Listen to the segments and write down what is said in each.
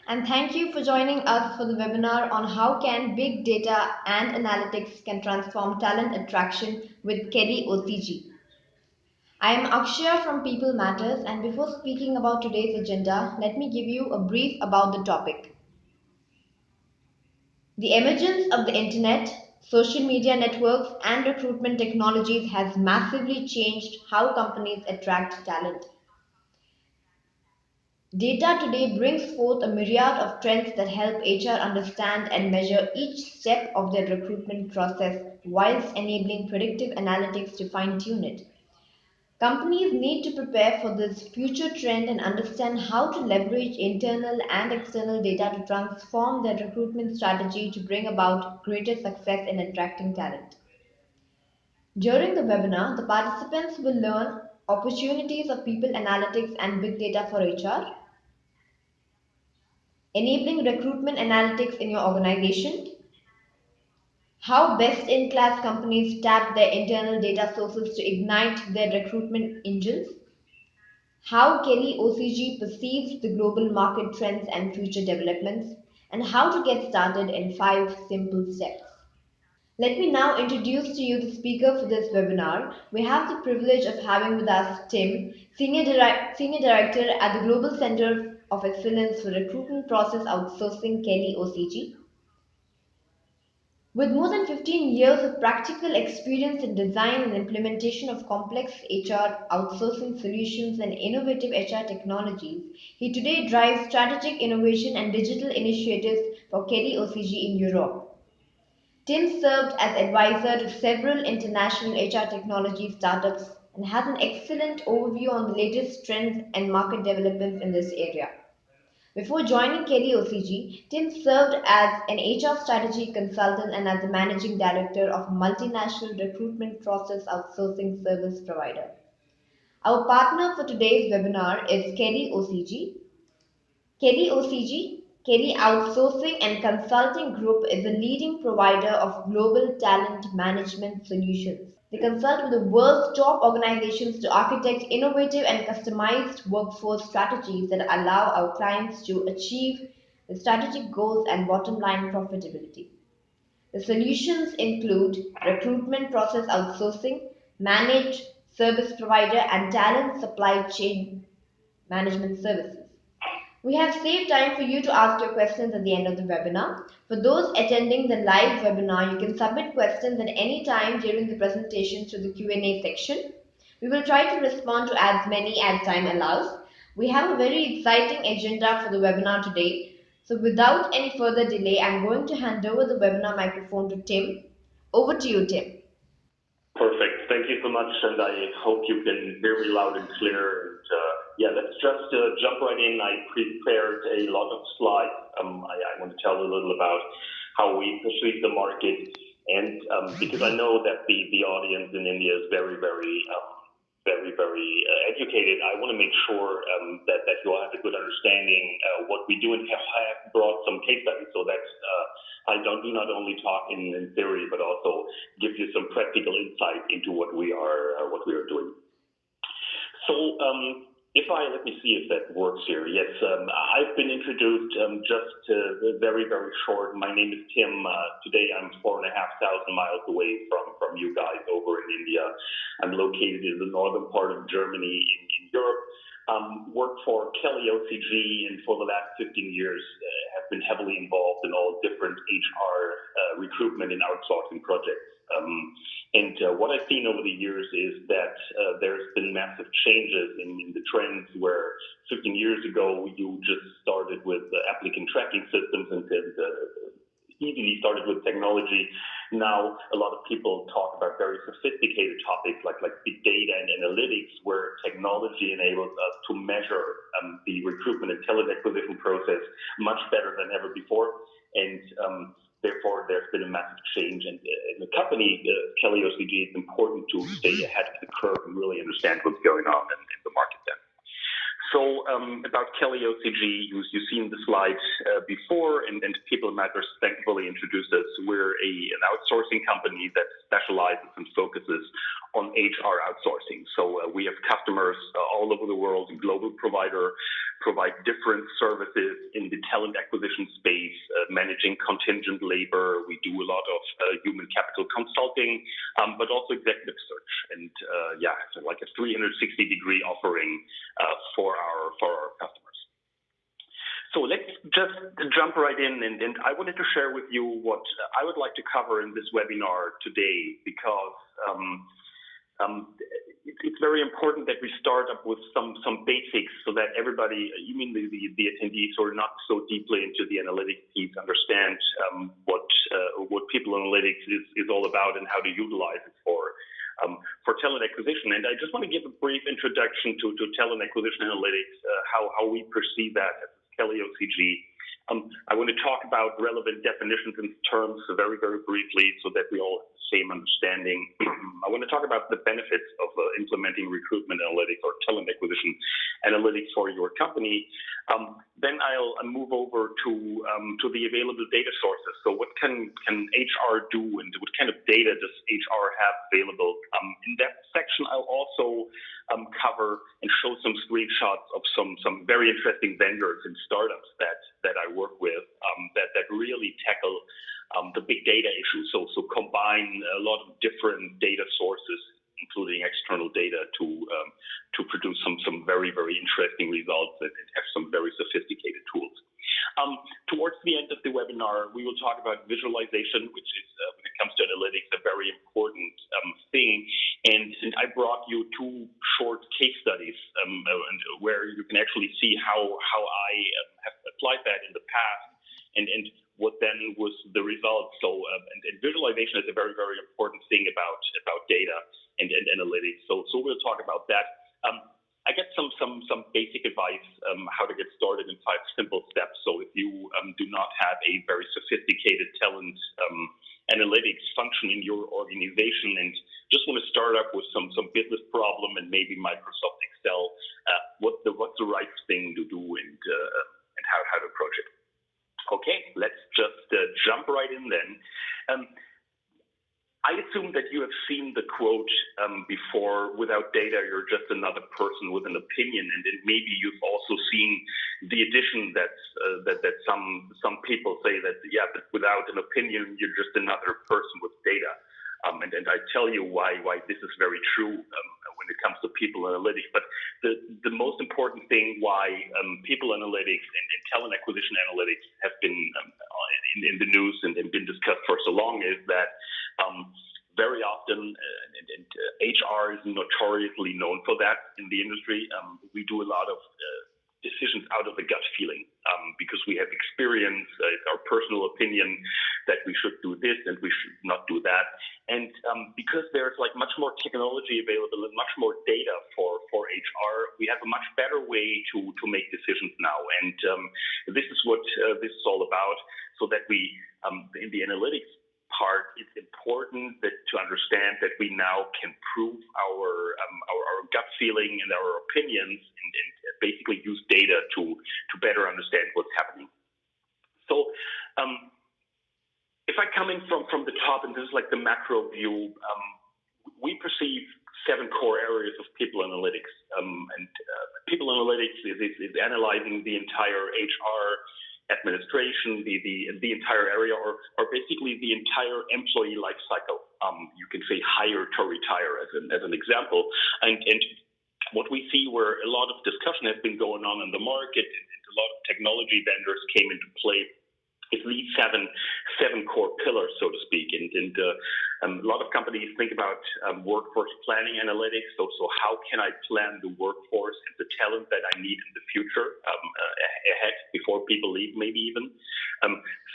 and thank you for joining us for the webinar on how can big data and analytics can transform talent attraction with Kelly OCG. I am Akshaya from People Matters, and before speaking about today's agenda, let me give you a brief about the topic. The emergence of the internet, social media networks, and recruitment technologies has massively changed how companies attract talent. Data today brings forth a myriad of trends that help HR understand and measure each step of their recruitment process whilst enabling predictive analytics to fine tune it. Companies need to prepare for this future trend and understand how to leverage internal and external data to transform their recruitment strategy to bring about greater success in attracting talent. During the webinar, the participants will learn opportunities of people analytics and big data for HR, enabling recruitment analytics in your organization, how best in class companies tap their internal data sources to ignite their recruitment engines, how Kelly OCG perceives the global market trends and future developments, and how to get started in 5 simple steps. Let me now introduce to you the speaker for this webinar. We have the privilege of having with us Tim, Senior Director at the Global Center of Excellence for Recruitment Process Outsourcing, Kelly OCG. With more than 15 years of practical experience in design and implementation of complex HR outsourcing solutions and innovative HR technologies, he today drives strategic innovation and digital initiatives for Kelly OCG in Europe. Tim served as advisor to several international HR technology startups and has an excellent overview on the latest trends and market developments in this area. Before joining Kelly OCG, Tim served as an HR strategy consultant and as the managing director of a multinational recruitment process outsourcing service provider. Our partner for today's webinar is Kelly OCG. Kelly OCG, Kelly Outsourcing and Consulting Group is a leading provider of global talent management solutions. They consult with the world's top organizations to architect innovative and customized workforce strategies that allow our clients to achieve the strategic goals and bottom line profitability. The solutions include recruitment process outsourcing, managed service provider, and talent supply chain management services. We have saved time for you to ask your questions at the end of the webinar. For those attending the live webinar, you can submit questions at any time during the presentation through the Q&A section. We will try to respond to as many as time allows. We have a very exciting agenda for the webinar today. So without any further delay, I'm going to hand over the webinar microphone to Tim. Over to you, Tim. Perfect. Thank you so much, and I hope you can hear me loud and clear. And yeah, let's just jump right in. I prepared a lot of slides. I want to tell a little about how we perceive the market, and because I know that the audience in India is very educated, I want to make sure that you all have a good understanding what we do, and have brought some case studies so that I do not only talk in theory, but also give you some practical insight into what we are doing. So let me see if that works here. Yes, I've been introduced just very short. My name is Tim. Today I'm 4,500 miles away from you guys over in India. I'm located in the northern part of Germany in Europe. Worked for Kelly OCG, and for the last 15 years have been heavily involved in all different HR recruitment and outsourcing projects. What I've seen over the years is that there's been massive changes in the trends, where 15 years ago you just started with applicant tracking systems and easily started with technology. Now a lot of people talk about very sophisticated topics like big data and analytics, where technology enables us to measure the recruitment and talent acquisition process much better than ever before. And therefore, there's been a massive change. And in the company, Kelly OCG, it's important to stay ahead of the curve and really understand what's going on in the market then. So about Kelly OCG, you've seen the slides before, and People Matters thankfully introduced us. We're an outsourcing company that specializes and focuses on HR outsourcing. So we have customers all over the world, a global provider, provide different services in the talent acquisition space, managing contingent labor. We do a lot of human capital consulting, but also executive search. And so like a 360-degree offering for our customers. So let's just jump right in, and I wanted to share with you what I would like to cover in this webinar today, because it's very important that we start up with some basics so that everybody, even the attendees who are not so deeply into the analytics piece, understand what people analytics is all about and how to utilize it for talent acquisition. And I just want to give a brief introduction to talent acquisition analytics, how we perceive that as Kelly OCG. I want to talk about relevant definitions and terms very, very briefly so that we all have the same understanding. I want to talk about the benefits of implementing recruitment analytics or talent acquisition analytics for your company. Then I'll move over to the available data sources. So what can HR do, and what kind of data does HR have available? In that section, I'll also cover and show some screenshots of some very interesting vendors and startups that I work with that really tackle the big data issue. So combine a lot of different data sources, including external data, to produce some very, very interesting results and have some very sophisticated tools. Towards the end of the webinar, we will talk about visualization, which is, when it comes to analytics, a very important thing. And I brought you two short case studies where you can actually see how I have applied that in the past and what then was the result. So, and visualization is a very, very important thing about data and analytics. So we'll talk about that. I get some basic advice how to get started in 5 simple steps. So if you do not have a very sophisticated talent analytics function in your organization and just want to start up with some business problem and maybe Microsoft Excel, what's the right thing to do and how to approach it? Okay, let's just jump right in then. I assume that you have seen the quote before, without data, you're just another person with an opinion. And then maybe you've also seen the addition that some people say that, yeah, but without an opinion, you're just another person with data. And I tell you why this is very true when it comes to people analytics. But the most important thing why people analytics and talent acquisition analytics have been in the news and been discussed for so long is that very often, and HR is notoriously known for that in the industry. We do a lot of decisions out of a gut feeling because we have experience, it's our personal opinion that we should do this and we should not do that. And because there's like much more technology available and much more data for HR, we have a much better way to make decisions now. And this is what this is all about, so that we, in the analytics part, it's important to understand that we now can prove our gut feeling and our opinions and basically use data to better understand what's happening. So if I come in from the top, and this is like the macro view, we perceive 7 core areas of people analytics. People analytics is analyzing the entire HR administration, the entire area, or basically the entire employee life cycle. You can say hire to retire as an example. And what we see where a lot of discussion has been going on in the market, and a lot of technology vendors came into play, is these seven core pillars, so to speak. And a lot of companies think about workforce planning analytics. So how can I plan the workforce and the talent that I need in the future ahead before people leave, maybe even.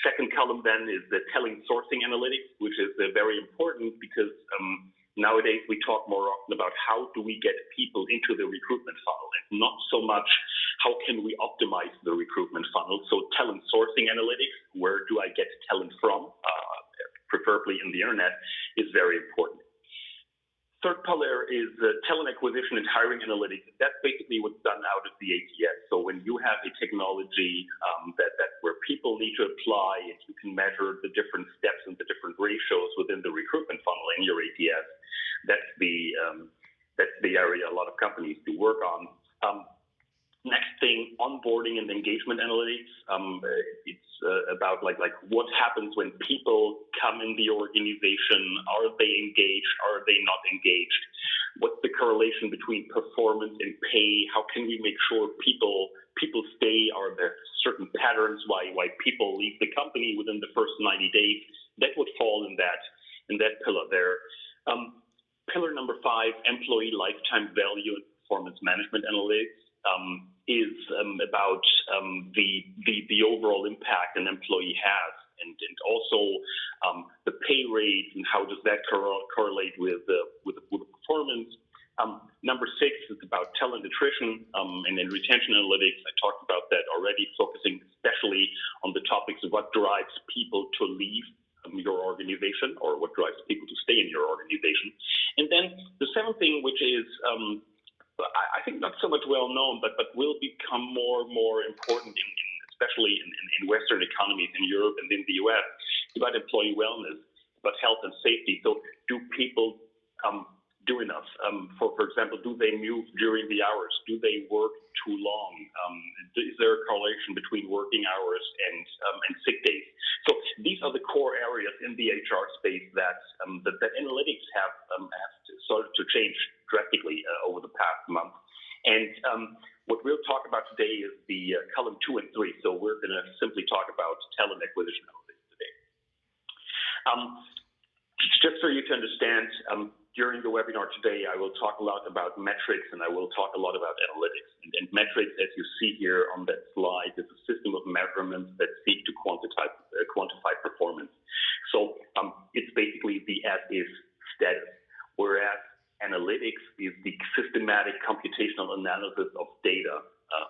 Second column then is the talent sourcing analytics, which is very important because nowadays we talk more often about how do we get people into the recruitment funnel, and not so much how can we optimize the recruitment funnel. So talent sourcing analytics, where do I get talent from, preferably in the internet, is very important. Third pillar is talent acquisition and hiring analytics. That's basically what's done out of the ATS. So when you have a technology that where people need to apply, and you can measure the different steps and the different ratios within the recruitment funnel in your ATS, that's the companies to work on. Next thing, onboarding and engagement analytics. It's about like what happens when people come in the organization. Are they engaged? Are they not engaged? What's the correlation between performance and pay? How can we make sure people stay? Are there certain patterns why people leave the company within the first 90 days? That would fall in that pillar there. Pillar number 5, employee lifetime value and performance management analytics. Is about the overall impact an employee has, and also the pay rate and how does that correlate with the performance. Number 6 is about talent attrition and then retention analytics. I talked about that already, focusing especially on the topics of what drives people to leave your organization or what drives people to stay in your organization. And then the 7th thing, which is I think not so much well known, but will become more and more important, especially in Western economies, in Europe and in the US, about employee wellness, about health and safety. So do people do enough? For example, do they move during the hours? Do they work too long? Is there a correlation between working hours and sick days? So these are the core areas in the HR space that analytics have started to change drastically over the past month. And what we'll talk about today is the column 2 and 3. So we're going to simply talk about talent acquisition analytics today. Just for you to understand, during the webinar today, I will talk a lot about metrics and I will talk a lot about analytics. And metrics, as you see here on that slide, is a system of measurements that seek to quantify performance. So it's basically the as-is status, whereas analytics is the systematic computational analysis of data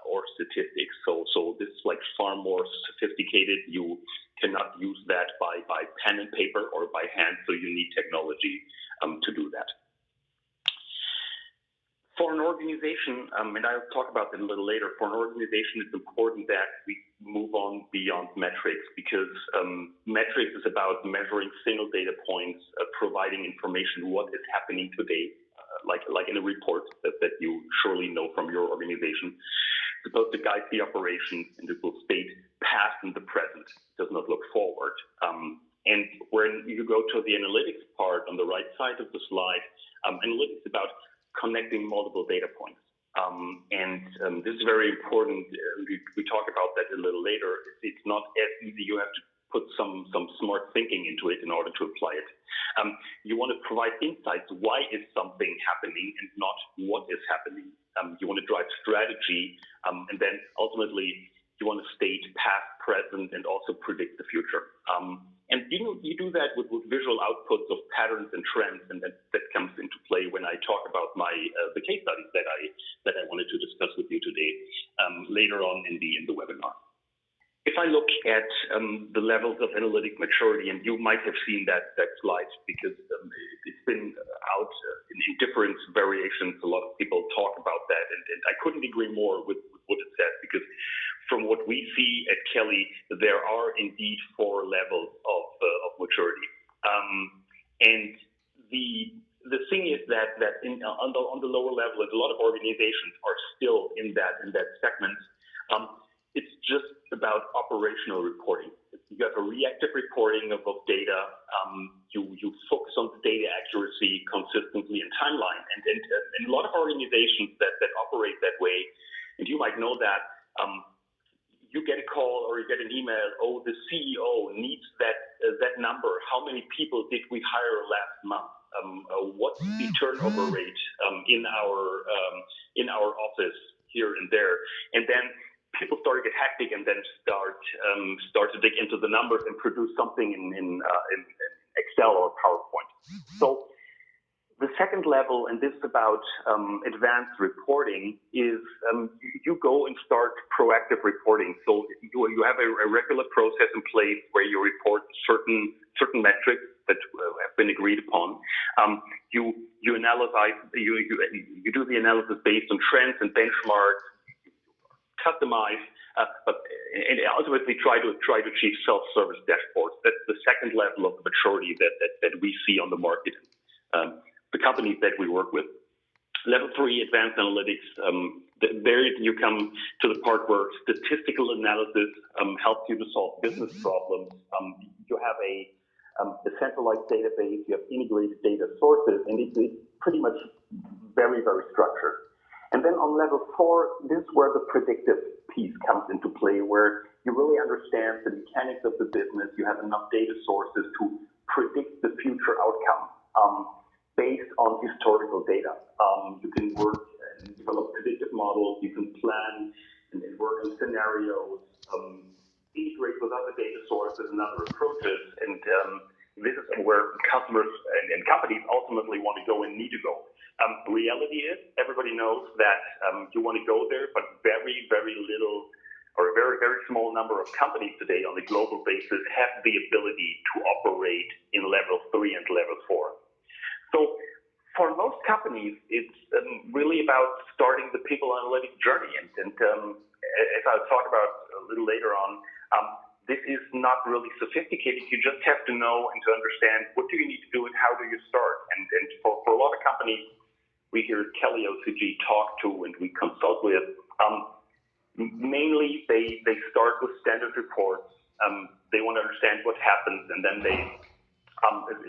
or statistics. So this is like far more sophisticated. You cannot use that by pen and paper or by hand, so you need technology to do that. For an organization, and I'll talk about that a little later, for an organization it's important that we move on beyond metrics, because metrics is about measuring single data points, providing information what is happening today, like in a report that you surely know from your organization. It's supposed to guide the operations and it will state past and the present. It does not look forward. And when you go to the analytics part on the right side of the slide, analytics is about connecting multiple data points. And this is very important. We talk about that a little later. It's not as easy. You have to put some smart thinking into it in order to apply it. You want to provide insights. Why is something happening and not what is happening? You want to drive strategy, and then ultimately you want to state past, present, and also predict the future. And you do that with visual outputs of patterns and trends, and that comes into play when I talk about the case studies that I wanted to discuss with you today later on in the webinar. If I look at the levels of analytic maturity, and you might have seen that slide because it's been out in different variations. A lot of people talk about that, and I couldn't agree more with what it says, because from what we see at Kelly, there are indeed 4 levels of maturity. And the thing is that on the lower level, a lot of organizations are still in that segment. It's just about operational reporting. You have a reactive reporting of data. You focus on the data accuracy, consistently, and timeline. And a lot of organizations that operate that way, and you might know that, you get a call or you get an email, oh, the CEO needs that number. How many people did we hire last month? What's the turnover rate in our office here and there? And then people start to get hectic and then start to dig into the numbers and produce something in Excel or PowerPoint. So the second level, and this is about advanced reporting, is you go and start proactive reporting. So you have a regular process in place where you report certain metrics that have been agreed upon. You analyze, you do the analysis based on trends and benchmarks, customize, and ultimately try to achieve self-service dashboards. That's the second level of maturity that we see on the market. The companies that we work with. Level 3 advanced analytics, there you come to the part where statistical analysis helps you to solve business problems. You have a centralized database, you have integrated data sources, and it's pretty much very, very structured. And then on level 4, this is where the predictive piece comes into play, where you really understand the mechanics of the business. You have enough data sources to predict the future outcome based on historical data. You can work and develop predictive models, you can plan and work on scenarios, integrate with other data sources and other approaches, and this is where customers and companies ultimately want to go and need to go. Reality is, everybody knows that you want to go there, but very, very little or a very, very small number of companies today on a global basis have the ability to operate in level 3 and level 4. So for most companies, it's really about starting the people analytic journey. And as I'll talk about a little later on, this is not really sophisticated. You just have to know and to understand what do you need to do and how do you start. And for a lot of companies we here at Kelly OCG talk to and we consult with, mainly they start with standard reports. They want to understand what happens, and then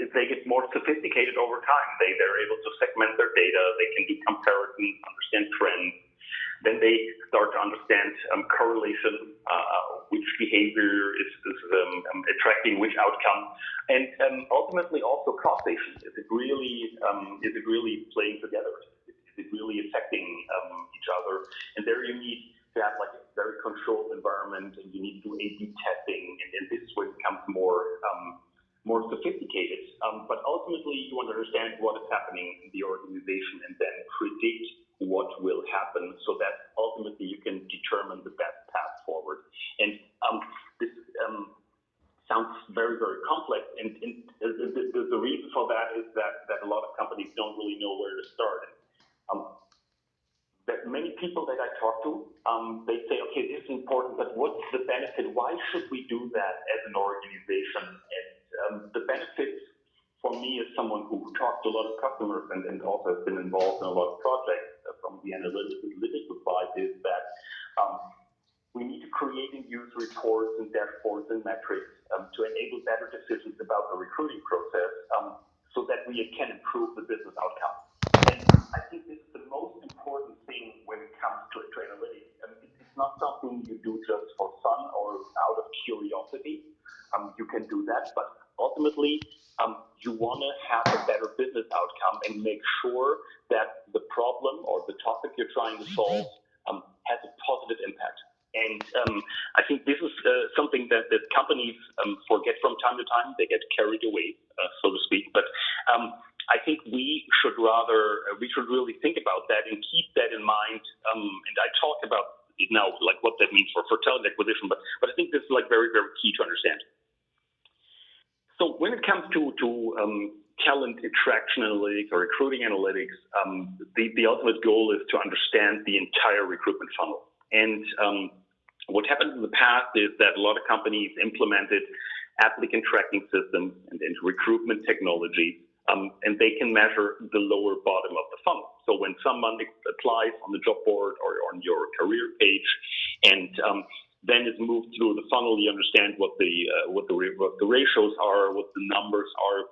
if they get more sophisticated over time, they're able to segment their data, they can do comparisons, understand trends. Then they start to understand correlation, which behavior is attracting which outcome, and ultimately also causation. Is it really playing together? Is it really affecting each other? And there you need to have like a very controlled environment, and you need to do A/B testing, and this is where it becomes more sophisticated. But ultimately, you want to understand what is happening in the organization and then predict what will happen, so that ultimately you can determine the best path forward. And this sounds very, very complex, and the reason for that is that a lot of companies don't really know where to start. That many people that I talk to, they say, okay, this is important, but what's the benefit? Why should we do that as an organization? And the benefits for me as someone who talks to a lot of customers and also has been involved in a lot of projects from the analytical side is that we need to create and use reports and dashboards and metrics to enable better decisions about the recruiting process so that we can improve the business outcome. And I think this is the most important thing when it comes to analytics. It's not something you do just for fun or out of curiosity. You can do that, but ultimately, you want to have a better business outcome and make sure that the problem or the topic you're trying to solve has a positive impact. And I think this is something that companies forget from time to time. They get carried away, so to speak. But I think we should really think about that and keep that in mind. And I talk about it now, like what that means for talent acquisition. But I think this is like very, very key to understand. So when it comes to talent attraction analytics or recruiting analytics, the ultimate goal is to understand the entire recruitment funnel. And what happened in the past is that a lot of companies implemented applicant tracking systems and recruitment technology, and they can measure the lower bottom of the funnel. So when someone applies on the job board or on your career page, and then it's moved through the funnel, you understand what the ratios are, what the numbers are.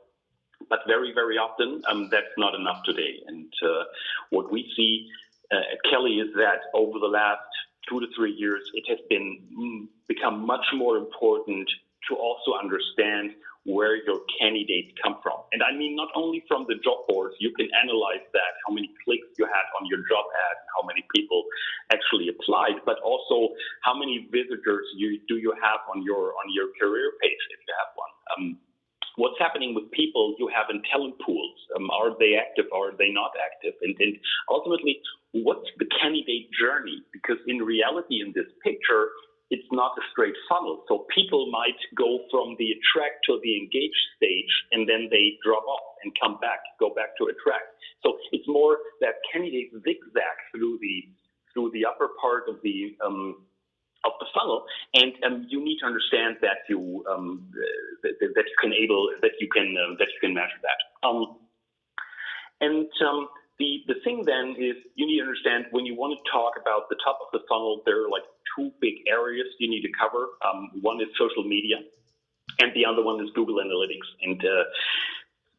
But very, very often, that's not enough today. And what we see at Kelly is that over the last 2 to 3 years, it has become much more important to also understand where your candidates come from. And I mean, not only from the job boards, you can analyze that, how many clicks you had on your job ad, and how many people actually applied, but also how many visitors do you have on your career page, if you have one. What's happening with people you have in talent pools? Are they active? Are they not active? And ultimately, what's the candidate journey? Because in reality, in this picture, it's not a straight funnel. So people might go from the attract to the engage stage, and then they drop off and go back to attract. So it's more that candidates zigzag through the upper part of the funnel, and you need to understand that you can measure that. The thing then is you need to understand when you want to talk about the top of the funnel, there are like two big areas you need to cover. One is social media, and the other one is Google Analytics. And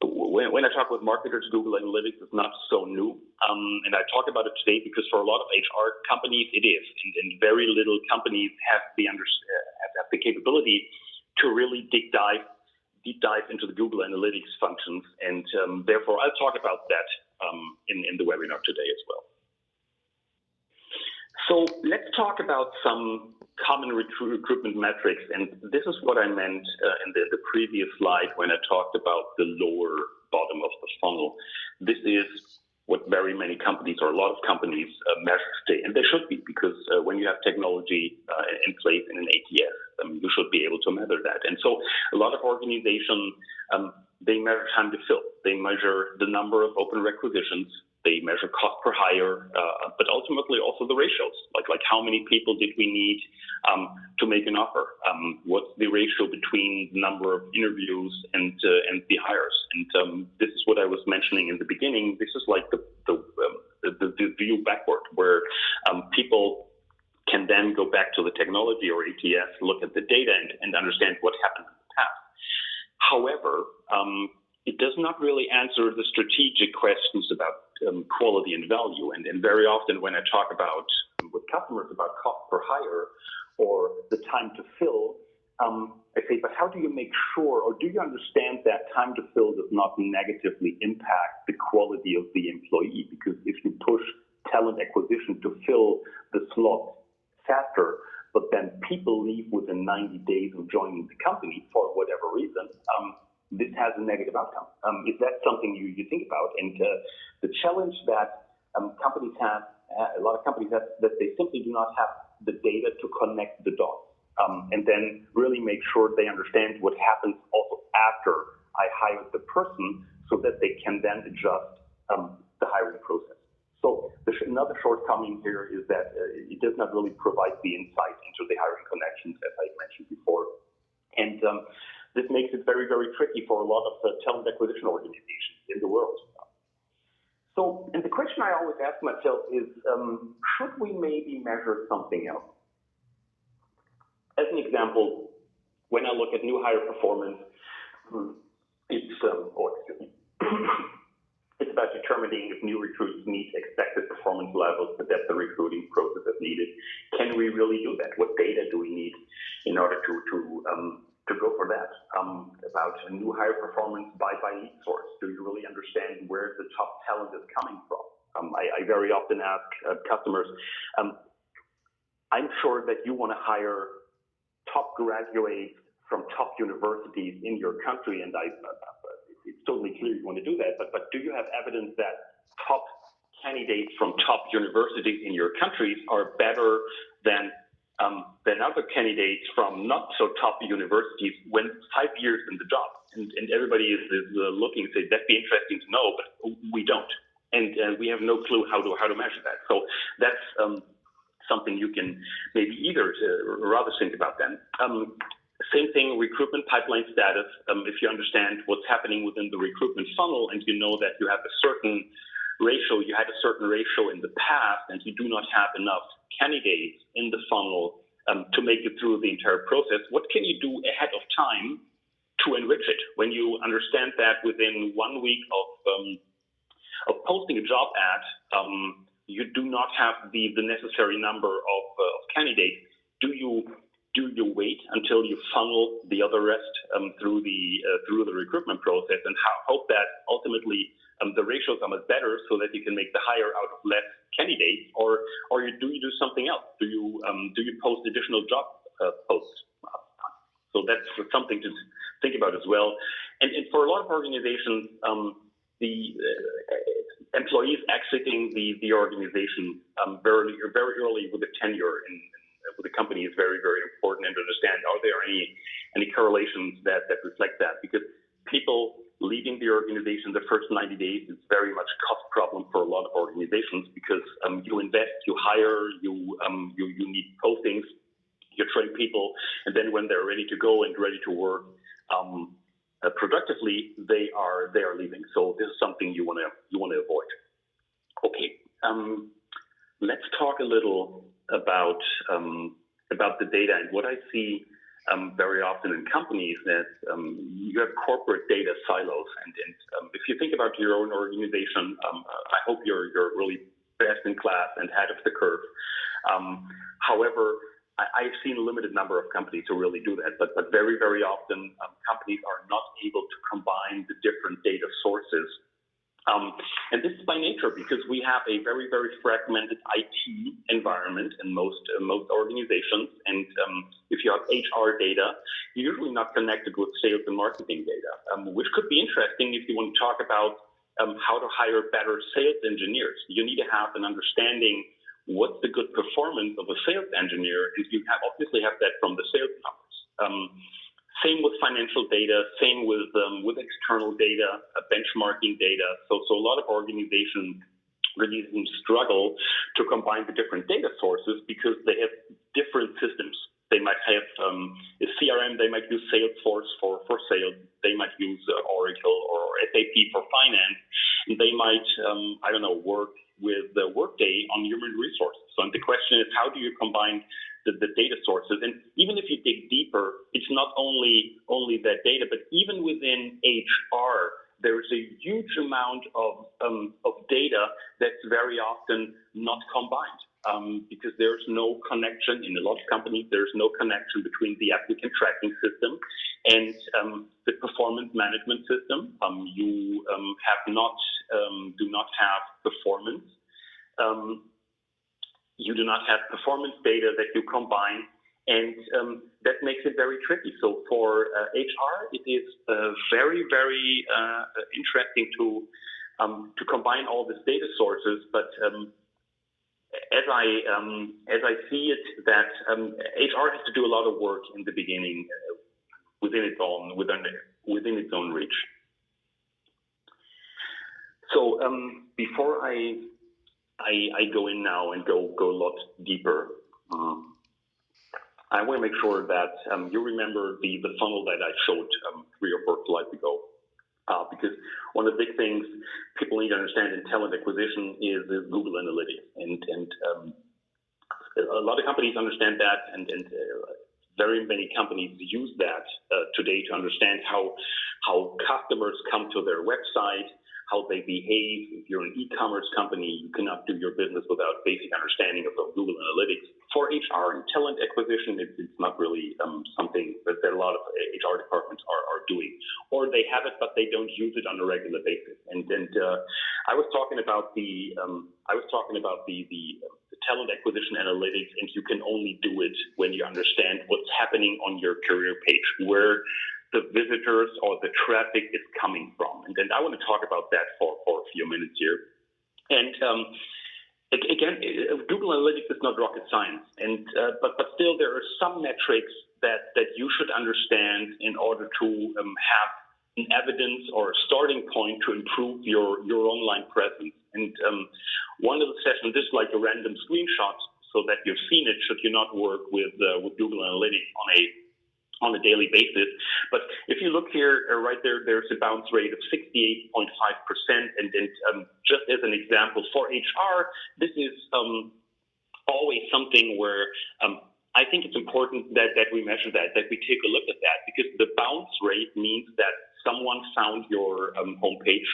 when I talk with marketers, Google Analytics is not so new. And I talk about it today because for a lot of HR companies, it is. And very little companies have the capability to really deep dive into the Google Analytics functions. And therefore, I'll talk about that in the webinar today as well. So let's talk about some common recruitment metrics. And this is what I meant in the previous slide when I talked about the lower bottom of the funnel. This is what very many companies or a lot of companies measure today. And they should be, because when you have technology in place in an ATS, you should be able to measure that. And so a lot of organizations, they measure time to fill. They measure the number of open requisitions. They measure cost per hire, but ultimately also the ratios, like how many people did we need to make an offer? What's the ratio between the number of interviews and the hires? And this is what I was mentioning in the beginning. This is like the view backward, where people can then go back to the technology or ATS, look at the data, and understand what happened in the past. However, it does not really answer the strategic questions about quality and value. And very often when I talk about with customers about cost per hire or the time to fill, I say, but how do you make sure, or do you understand that time to fill does not negatively impact the quality of the employee? Because if you push talent acquisition to fill the slot faster, but then people leave within 90 days of joining the company for whatever reason, this has a negative outcome. Is that something you think about? And the challenge that companies have, a lot of companies have, that they simply do not have the data to connect the dots and then really make sure they understand what happens also after I hired the person, so that they can then adjust the hiring process. So another shortcoming here is that it does not really provide the insight into the hiring connections, as I mentioned before. And this makes it very, very tricky for a lot of talent acquisition organizations in the world. So, and the question I always ask myself is, should we maybe measure something else? As an example, when I look at new hire performance, it's about determining if new recruits meet expected performance levels, but that the recruiting process is needed. Can we really do that? What data do we need in order to go for that? About a new hire performance by lead source. Do you really understand where the top talent is coming from? I very often ask customers, I'm sure that you want to hire top graduates from top universities in your country, and it's totally clear you want to do that, but do you have evidence that top candidates from top universities in your countries are better than other candidates from not so top universities when 5 years in the job? And everybody is looking and say, that'd be interesting to know, but we don't. And we have no clue how to measure that. So that's something you can maybe either rather think about then. Same thing, recruitment pipeline status. If you understand what's happening within the recruitment funnel and you know that you have a certain ratio, you had a certain ratio in the past and you do not have enough candidates in the funnel to make it through the entire process, what can you do ahead of time to enrich it? When you understand that within 1 week of posting a job ad, you do not have the necessary number of candidates, do you wait until you funnel the other rest through the recruitment process and hope that ultimately the ratios are much better so that you can make the hire out of less candidates, or do you do something else? Do you post additional job posts? So that's something to think about as well. And for a lot of organizations, the employees exiting the organization very early with a tenure with the company is very, very important, and to understand, are there any correlations that reflect that? Because people leaving the organization the first 90 days is very much a cost problem for a lot of organizations, because you invest, you hire, you need postings, you train people, and then when they're ready to go and ready to work productively, they are leaving. So this is something you want to avoid. let's talk a little about the data. And what I see very often in companies that you have corporate data silos. And if you think about your own organization, I hope you're really best in class and ahead of the curve. However, I've seen a limited number of companies who really do that, but very, very often companies are not able to combine the different data sources. And this is by nature because we have a very, very fragmented IT environment in most organizations. And if you have HR data, you're usually not connected with sales and marketing data, which could be interesting if you want to talk about how to hire better sales engineers. You need to have an understanding what's the good performance of a sales engineer, and you obviously have that from the sales numbers. Same with financial data, same with external data, benchmarking data. So a lot of organizations really struggle to combine the different data sources because they have different systems. They might have a CRM, they might use Salesforce for sales, they might use Oracle or SAP for finance, and they might, work with Workday on human resources. So the question is, how do you combine the data sources? And even if you dig deeper, it's not only that data, but even within HR, there's a huge amount of data that's very often not combined because there's no connection. In a lot of companies, there's no connection between the applicant tracking system and the performance management system. You do not have performance. You do not have performance data that you combine, and that makes it very tricky. So for HR, it is very, very interesting to combine all these data sources. But as I see it, that HR has to do a lot of work in the beginning within its own reach. So before I go in now and go a lot deeper, I want to make sure that you remember the funnel that I showed 3 or 4 slides ago. Because one of the big things people need to understand in talent acquisition is Google Analytics. And a lot of companies understand that, and very many companies use that today to understand how customers come to their website, how they behave. If you're an e-commerce company, you cannot do your business without basic understanding of Google Analytics. For HR and talent acquisition, it's not really something that a lot of HR departments are doing, or they have it, but they don't use it on a regular basis. And I was talking about the talent acquisition analytics, and you can only do it when you understand what's happening on your career page, where the visitors or the traffic is coming from. And then I want to talk about that for a few minutes here. And again, Google Analytics is not rocket science, and but still there are some metrics that you should understand in order to have an evidence or a starting point to improve your online presence. And one of the sessions, this is like a random screenshot so that you've seen it should you not work with Google Analytics on a daily basis. But if you look here, right there, there's a bounce rate of 68.5%. And just as an example, for HR, this is always something where I think it's important that we measure that we take a look at that, because the bounce rate means that someone found your homepage,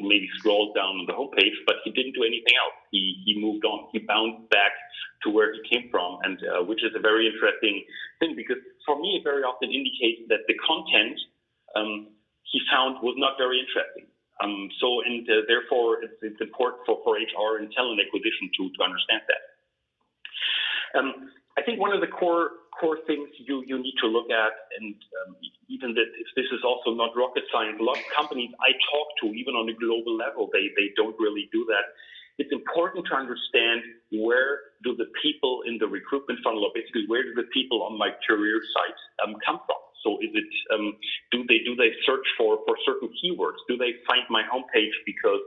maybe scrolled down the homepage, but he didn't do anything else. He moved on. He bounced back to where he came from, and which is a very interesting thing, because for me, it very often indicates that the content he found was not very interesting. Therefore, it's important for HR and talent acquisition to understand that. I think one of the core things you need to look at, and even that if this is also not rocket science, a lot of companies I talk to, even on a global level, they don't really do that. It's important to understand where do the people in the recruitment funnel, or basically where do the people on my career site come from. So is it do they search for certain keywords? Do they find my homepage because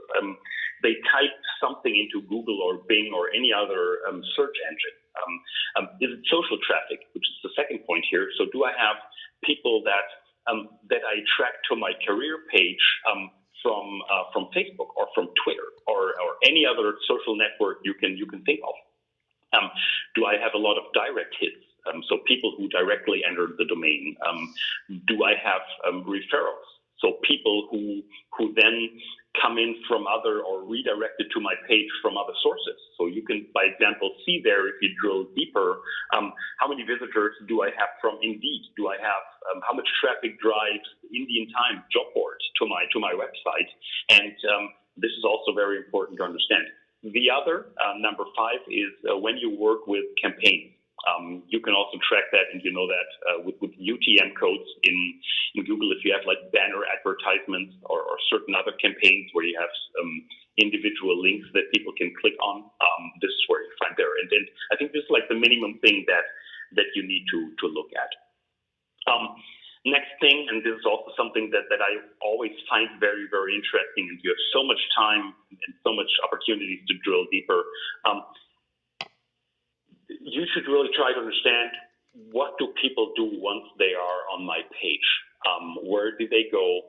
they type something into Google or Bing or any other search engine? Is it social traffic, which is the second point here? So do I have people that I track to my career page from Facebook or from Twitter or any other social network you can think of. Do I have a lot of direct hits? So people who directly entered the domain. Do I have referrals? So people who then come in from other or redirected to my page from other sources. So you can, by example, see there if you drill deeper, how many visitors do I have from Indeed? Do I have how much traffic drives Indian Times job boards to my website? And this is also very important to understand. The other, number 5, is when you work with campaigns. You can also track that, and you know that with UTM codes in Google, if you have like banner advertisements or certain other campaigns where you have individual links that people can click on, this is where you find there. And then I think this is like the minimum thing that you need to look at. Next thing, and this is also something that I always find very, very interesting, and you have so much time and so much opportunities to drill deeper. You should really try to understand, what do people do once they are on my page? Where do they go?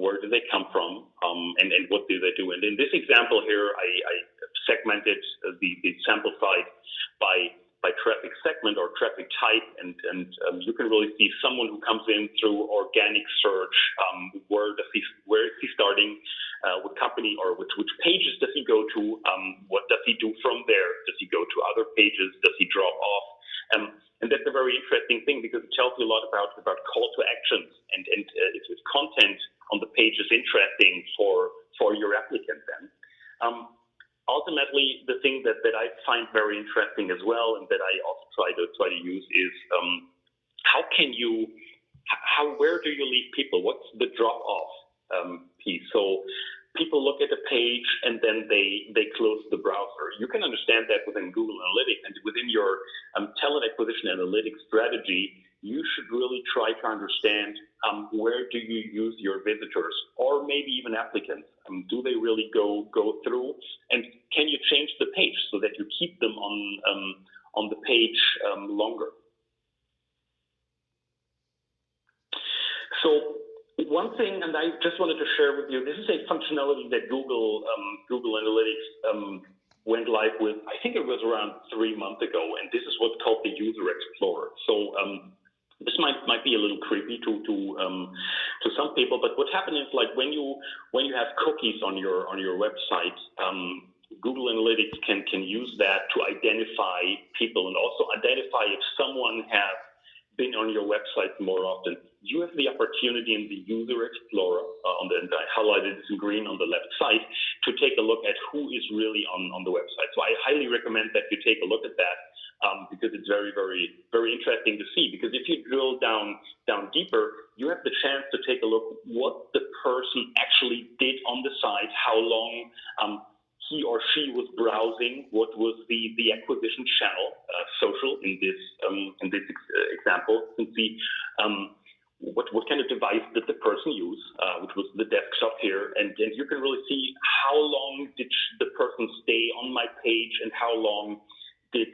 Where do they come from? And what do they do? And in this example here, I segmented the sample size by traffic segment or traffic type, and you can really see someone who comes in through organic search. Where is he starting? What company or which pages does he go to? What does he do from there? Does he go to other pages? Does he drop off? And that's a very interesting thing, because it tells you a lot about call to actions, and if his content on the page is interesting for your applicant then. Ultimately, the thing that I find very interesting as well, and that I also try to use, is where do you leave people? What's the drop off piece? So people look at a page and then they close the browser. You can understand that within Google Analytics, and within your talent acquisition analytics strategy, you should really try to understand where do you use your visitors, or maybe even applicants. Do they really go through? And can you change the page so that you keep them on the page longer? So one thing, and I just wanted to share with you, this is a functionality that Google Analytics went live with. I think it was around 3 months ago, and this is what's called the User Explorer. So this might be a little creepy to some people, but what happens is, like, when you have cookies on your website, Google Analytics can use that to identify people, and also identify if someone has been on your website more often. You have the opportunity in the User Explorer, and I highlighted this in green on the left side, to take a look at who is really on the website. So I highly recommend that you take a look at that, because it's very, very, very interesting to see. Because if you drill down deeper, you have the chance to take a look what the person actually did on the site, how long he or she was browsing, what was the acquisition channel, social in this example. You can see what kind of device did the person use, which was the desktop here, and you can really see how long did the person stay on my page, and how long did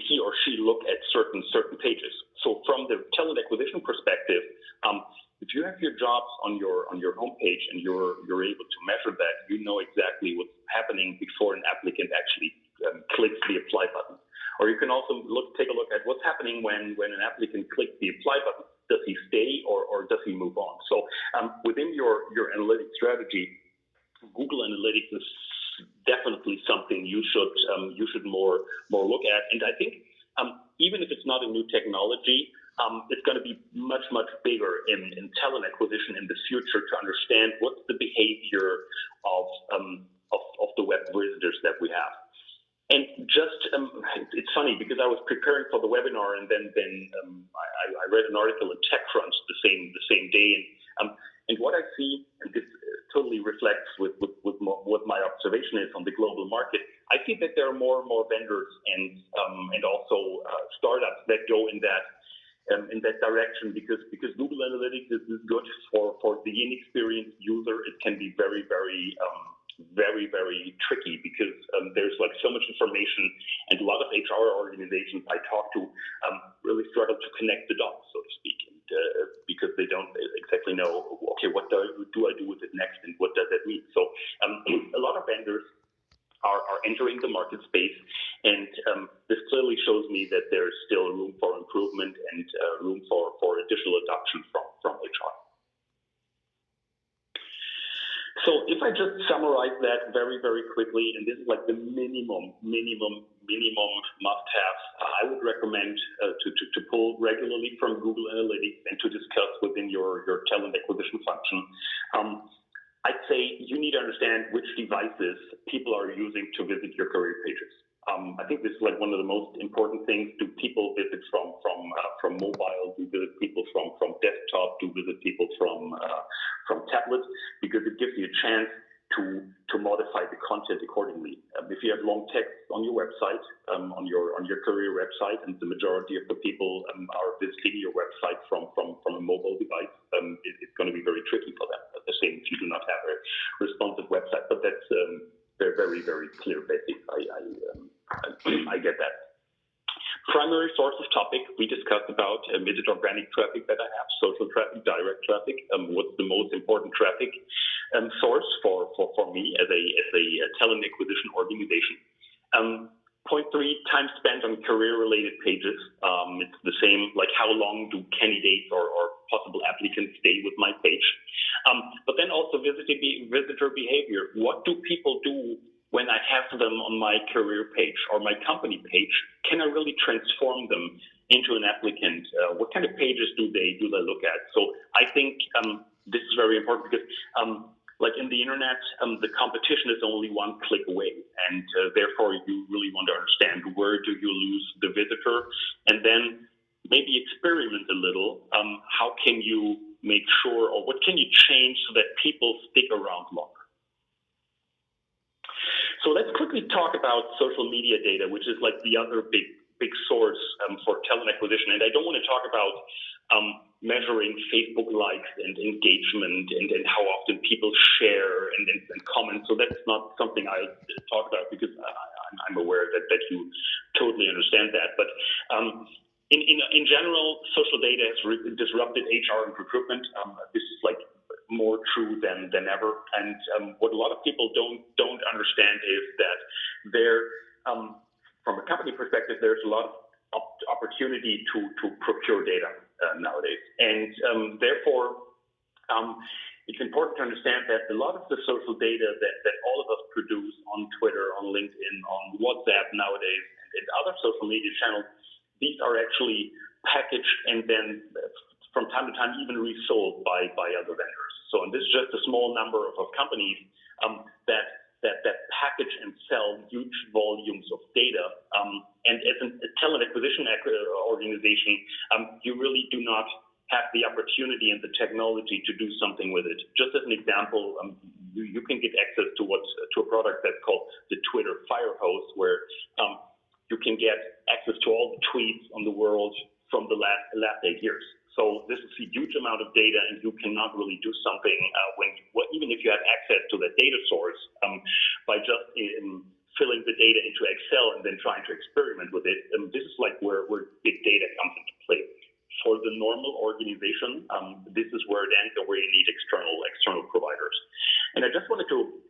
he or she look at certain pages. So from the talent acquisition perspective, if you have your jobs on your homepage and you're able to measure that, you know exactly what's happening before an applicant actually clicks the apply button. Or you can also take a look at what's happening when an applicant clicks the apply button. Does he stay or does he move on? So within your analytics strategy, Google Analytics is definitely something you should more look at. And I think even if it's not a new technology, it's going to be much bigger in talent acquisition in the future, to understand what's the behavior of the web visitors that we have. And just it's funny, because I was preparing for the webinar, and then I read an article in TechCrunch the same day, and what I see, and this totally reflects with what my observation is on the global market. I see that there are more and more vendors and also startups that go in that direction, because Google Analytics is good for the inexperienced user. It can be very tricky, because there's like so much information, and a lot of HR organizations I talk to really struggle to connect the dots, so to speak, and, because they don't exactly know, okay, what do I do with it next, and what does that mean? So a lot of vendors vendors are entering the market space, and this clearly shows me that there's still room for improvement and room for additional adoption from HR. So if I just summarize that very, very quickly, and this is like the minimum must-have, I would recommend to pull regularly from Google Analytics and to discuss within your talent acquisition function. I'd say you need to understand which devices people are using to visit your career pages. I think this is like one of the most important things. Do people visit from mobile? Do visit people from desktop? Do visit people from tablet? Because it gives you a chance to modify the content accordingly. If you have long text on your website, on your career website, and the majority of the people are visiting your website from a mobile device, it's going to be very tricky for them. The same if you do not have a responsive website, but that's very, very clear basics. I get that. Primary source of topic we discussed about, is it organic traffic that I have, social traffic, direct traffic? What's the most important traffic source for me as a talent acquisition organization? Point 3, time spent on career-related pages. It's the same, like how long do candidates or possible applicants stay with my page? But then also visitor behavior. What do people do when I have them on my career page or my company page? Can I really transform them into an applicant? What kind of pages do they look at? So I think this is very important because like in the internet, the competition is only one click away, and therefore you really want to understand where do you lose the visitor, and then maybe experiment a little. How can you make sure, or what can you change so that people stick around longer? So let's quickly talk about social media data, which is like the other big source for talent acquisition. And I don't want to talk about measuring Facebook likes and engagement and how often people share and comment. So that's not something I talk about because I'm aware that you totally understand that. But in general, social data has disrupted HR and recruitment. This is like more true than ever. And what a lot of people don't understand is that there, from a company perspective, there's a lot of opportunity to procure data nowadays. And therefore, it's important to understand that a lot of the social data that all of us produce on Twitter, on LinkedIn, on WhatsApp nowadays, and other social media channels, these are actually packaged and then from time to time even resold by other vendors. So, and this is just a small number of companies that package and sell huge volumes of data. And as a talent acquisition organization, you really do not have the opportunity and the technology to do something with it. Just as an example, you can get access to a product that's called the Twitter Fire Hose, where you can get access to all the tweets on the world from the last 8 years. So this is a huge amount of data, and you cannot really do something even if you have access to that data source by just filling the data into Excel and then trying to experiment with it. This is like where big data comes into play. For the normal organization, this is where it ends and where you need external providers. And I just wanted to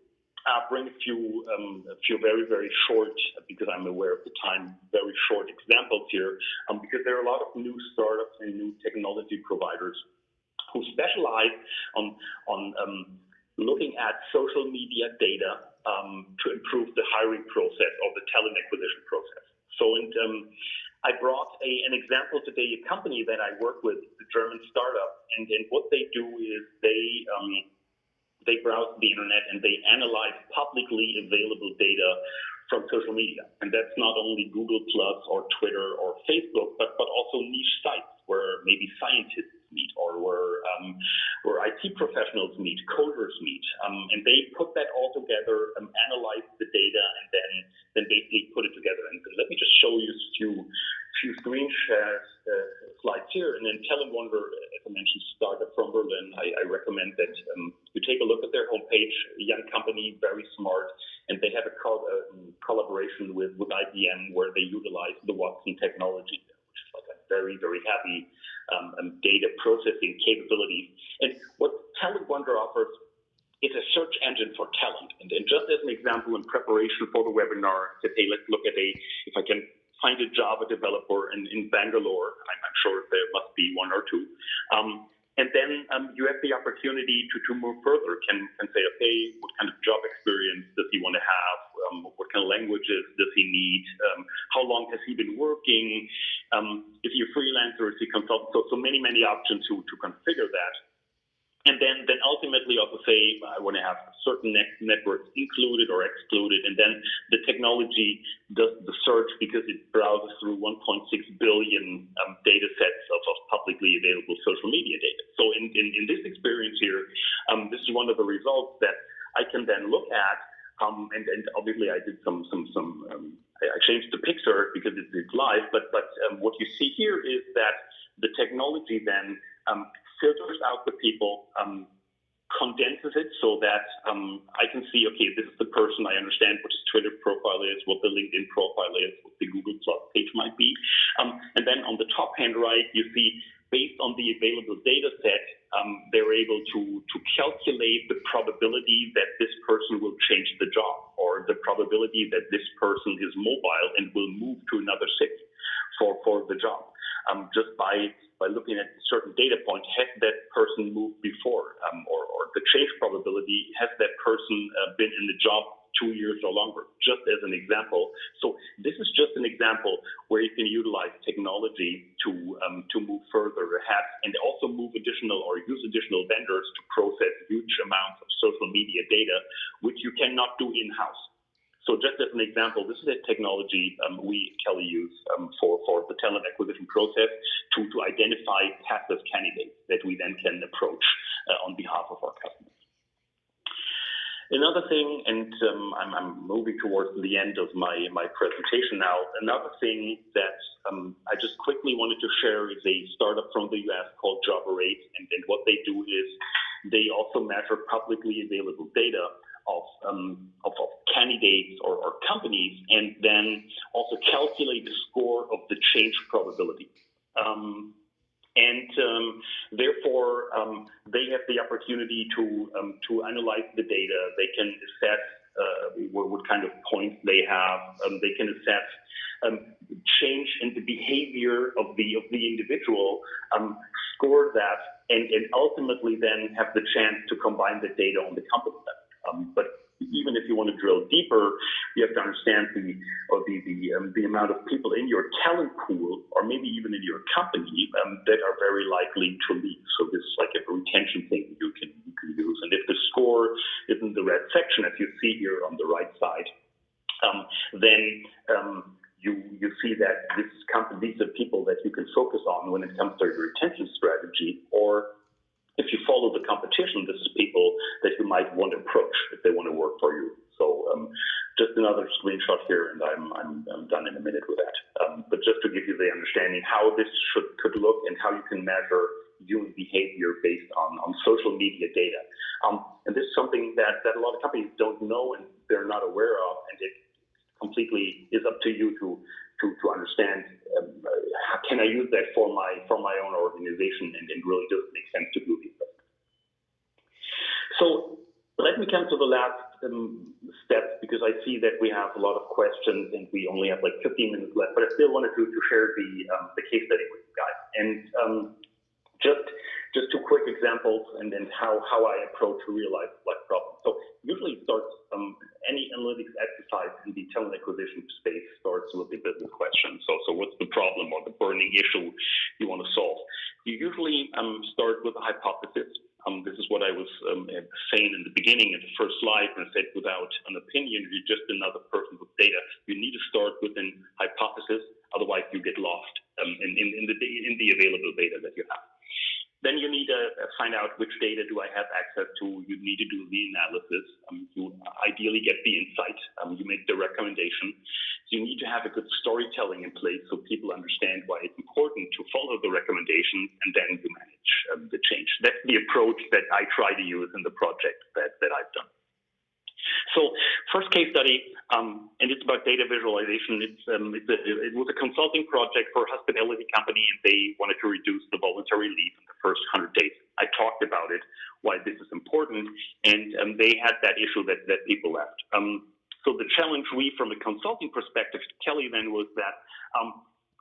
bring a few very, very short, because I'm aware of the time, very short examples here, because there are a lot of new startups and new technology providers who specialize on looking at social media data to improve the hiring process or the talent acquisition process. So, and I brought an example today, a company that I work with, a German startup, and what they do is they browse the internet and they analyze publicly available data from social media. And that's not only Google Plus or Twitter or Facebook, but also niche sites where maybe scientists meet or where IT professionals meet, coders meet. And they put that all together, analyze the data, and then basically put it together. And let me just show you a few screen shares, slides here. And then Talent Wonder, as I mentioned, startup from Berlin. I recommend that you take a look at their homepage. A young company, very smart, and they have a collaboration with IBM where they utilize the Watson technology, which is like a very, very heavy data processing capabilities. And what Talent Wonder offers is a search engine for talent. And just as an example, in preparation for the webinar, I said, hey, let's look at if I can find a Java developer in Bangalore. I'm sure there must be one or two. And then you have the opportunity to move further, can say, okay, what kind of job experience does he want to have? What kind of languages does he need? How long has he been working? Is he a freelancer? Is he a consultant? So many options to configure that. And then ultimately also say, I want to have certain networks included or excluded. And then the technology does the search because it browses through 1.6 billion data sets of publicly available social media data. So in this experience here, this is one of the results that I can then look at. And obviously I did I changed the picture because it's live, but what you see here is that the technology then filters out the people, condenses it so that I can see, okay, this is the person, I understand what his Twitter profile is, what the LinkedIn profile is, what the Google Plus page might be. And then on the top hand right, you see, based on the available data set, they're able to calculate the probability that this person will change the job, or the probability that this person is mobile and will move to another city for the job. Just by looking at certain data points, has that person moved before, or the change probability, has that person been in the job 2 years or longer, just as an example. So this is just an example where you can utilize technology to move further ahead and also use additional vendors to process huge amounts of social media data, which you cannot do in-house. So just as an example, this is a technology we at Kelly use for the talent acquisition process to identify passive candidates that we then can approach on behalf of our customers. Another thing, and I'm moving towards the end of my presentation now, another thing that I just quickly wanted to share is a startup from the US called Javarate, and what they do is they also measure publicly available data of candidates or companies, and then also calculate the score of the change probability. Therefore, they have the opportunity to analyze the data. They can assess what kind of points they have. They can assess change in the behavior of the individual, score that, and ultimately then have the chance to combine the data on the company level. But even if you want to drill deeper, you have to understand the amount of people in your talent pool, or maybe even in your company, that are very likely to leave. So this is like a retention thing you can use. And if the score is in the red section, as you see here on the right side, then you see that these are people that you can focus on when it comes to your retention strategy. Or if you follow the competition, this is people that you might want to approach if they want to work for you. So just another screenshot here, and I'm done in a minute with that. But just to give you the understanding how this could look and how you can measure human behavior based on social media data. And this is something that a lot of companies don't know and they're not aware of, and it completely is up to you to understand how can I use that for my own organization, and really does it make sense to do these things. So let me come to the last step, because I see that we have a lot of questions and we only have like 15 minutes left, but I still wanted to share the case study with you guys. And just two quick examples, and then how I approach real life problems. So usually it starts, any analytics exercise in the talent acquisition space starts with a business question. So what's the problem or the burning issue you want to solve? You usually start with a hypothesis. This is what I was saying in the beginning in the first slide, when I said without an opinion, you're just another person with data. You need to start with an hypothesis, otherwise you get lost in the available data that you have. Then you need to find out which data do I have access to. You need to do the analysis. You ideally get the insight. You make the recommendation. You need to have a good storytelling in place so people understand why it's important to follow the recommendations, and then you manage the change. That's the approach that I try to use in the project that I've done. So first case study, And it's about data visualization. It was a consulting project for a hospitality company, and they wanted to reduce the voluntary leave in the first 100 days. I talked about it, why this is important, and they had that issue that people left. So the challenge from a consulting perspective, Kelly, then was that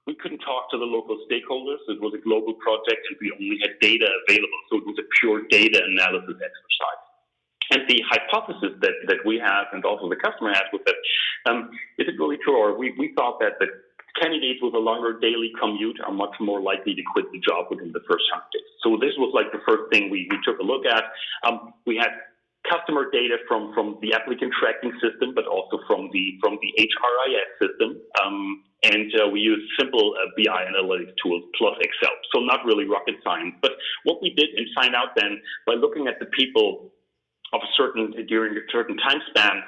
we couldn't talk to the local stakeholders. It was a global project, and we only had data available, so it was a pure data analysis exercise. And the hypothesis that we have, and also the customer has, was that is it really true? Or we thought that the candidates with a longer daily commute are much more likely to quit the job within the first 100 days. So this was like the first thing we took a look at. We had customer data from the applicant tracking system, but also from the HRIS system. And we used simple BI analytics tools plus Excel. So not really rocket science. But what we did and find out then by looking at the people during a certain time span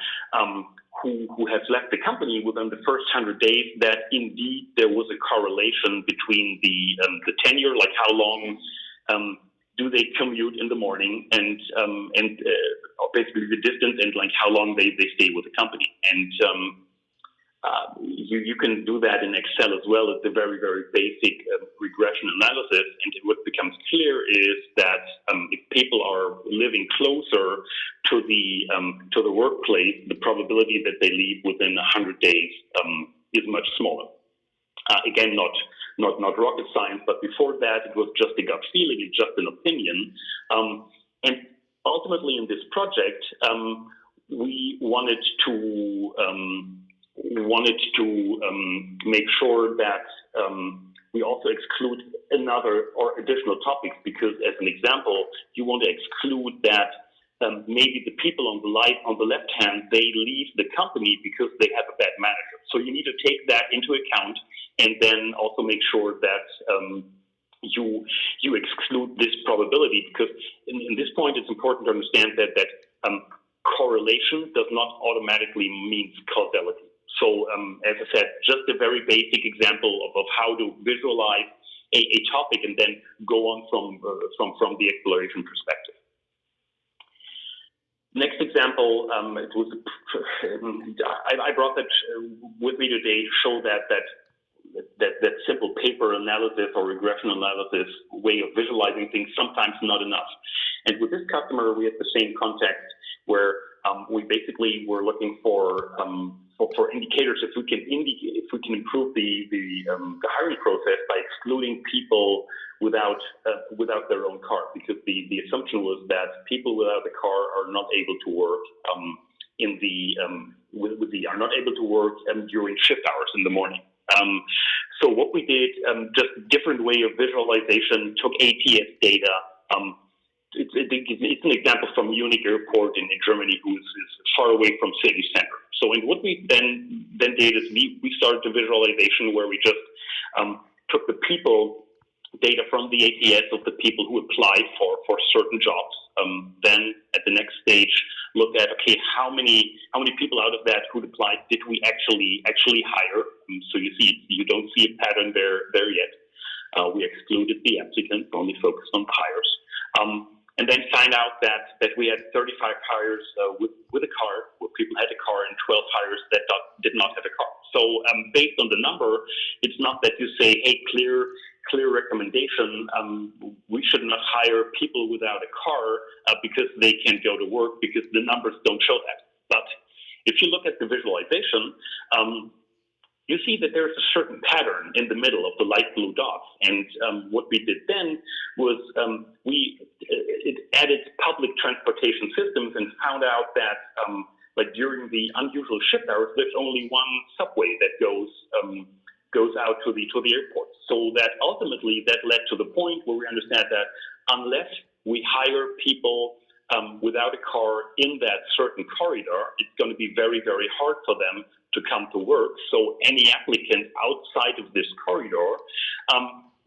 who has left the company within the first 100 days, that indeed there was a correlation between the tenure, like how long do they commute in the morning, and basically the distance, and like how long they stay with the company. And you can do that in Excel as well. It's a very, very basic regression analysis. And what becomes clear is that if people are living closer to the workplace, the probability that they leave within 100 days is much smaller. Again, not rocket science, but before that, it was just a gut feeling, it's just an opinion. And ultimately, in this project, we wanted to make sure that we also exclude another or additional topics, because as an example, you want to exclude that maybe the people on the left hand, they leave the company because they have a bad manager. So you need to take that into account, and then also make sure that you exclude this probability, because in this point it's important to understand that correlation does not automatically mean causality. So as I said, just a very basic example of how to visualize a topic and then go on from the exploration perspective. Next example, I brought that with me today to show that simple paper analysis or regression analysis way of visualizing things sometimes not enough. And with this customer, we had the same context where we basically were looking for indicators if we can improve the hiring process by excluding people without their own car, because the assumption was that people without a car are not able to work are not able to work during shift hours in the morning. So what we did, just a different way of visualization, took ATS data. It's an example from Munich Airport in Germany, who is far away from city center. So, and what we then did is we started a visualization where we just took the people data from the ATS of the people who applied for certain jobs. Then at the next stage, look at, okay, how many people out of that who applied did we actually hire? So you don't see a pattern there yet. We excluded the applicants, only focused on hires. And then find out that we had 35 hires with a car, where people had a car, and 12 hires that did not have a car. So based on the number, it's not that you say, hey, clear recommendation, we should not hire people without a car because they can't go to work, because the numbers don't show that. But if you look at the visualization, you see that there's a certain pattern in the middle of the light blue dots. And what we did then was we added public transportation systems and found out that like during the unusual shift hours, there's only one subway that goes out to the airport. So that ultimately that led to the point where we understand that unless we hire people without a car in that certain corridor, it's going to be very, very hard for them to come to work. So any applicant outside of this corridor,